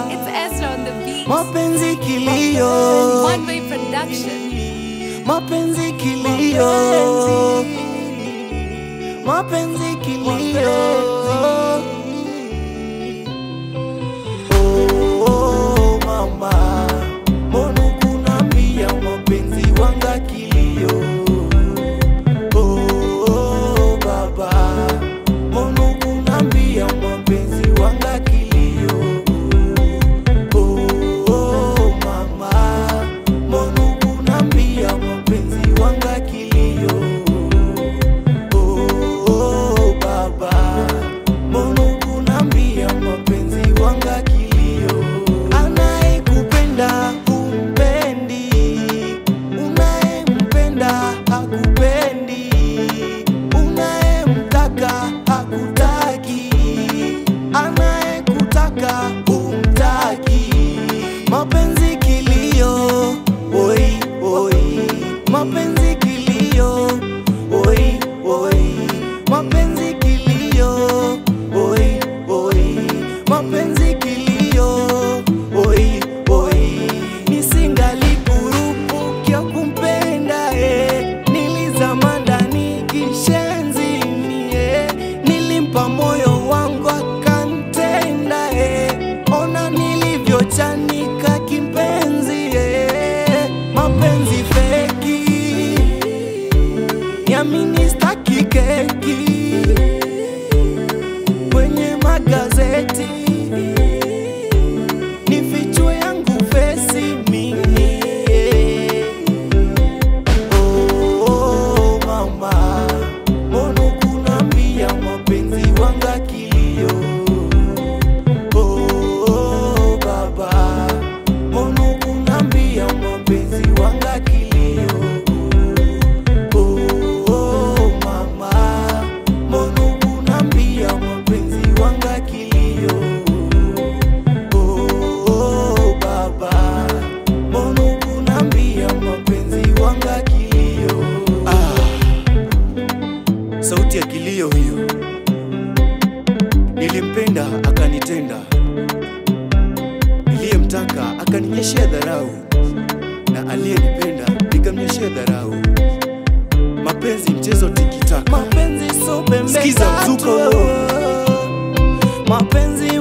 It's Ezra on the beat. Mapenzi kilio, One Way Production. mapenzi kilio, mapenzi kilio. Oh mama, mbona kunambia mapenzi wanga kilio? Oh baba, mbona kunambia mapenzi wanga kilio? Oh mama, mbona kunambia mapenzi wanga kilio? Oh baba, mbona kunambia mapenzi wanga kilio? Anayekupenda humpendi, unayempenda hakupendi, unayemtaka hakutaki, anayekutaka humtaki. Mapenzi kilio, oi oi, mapenzi kilio, oi oi, mapenzi kilio, oi oi, mapenzi kilio, oi oi. Nisingalikurupukia kumpenda nilizama ndani kishenzi nilimpa moyo wangu akantenda ona nilivyochanika kimpenzi mapenzi feki, niamini staki keki kwenye magazeti, nifichue yangu fesi mimi. Oh mama, mbona kunambia mapenzi wanga kilio? Oh baba, mbona kunambia mapenzi wanga kilio? Oh mama, mbona kunambia mapenzi wanga kilio? Oh baba, mbona kunambia mapenzi wanga kilio? Sauti ya kilio hiyo. Nilimpenda akanitenda, niliyemtaka akaninyeshea dharau, na aliyenipenda nikamnyeshea dharau. Mapenzi mchezo tikitaka, mapenzi so pembe. Sikiza mzuko, mapenzi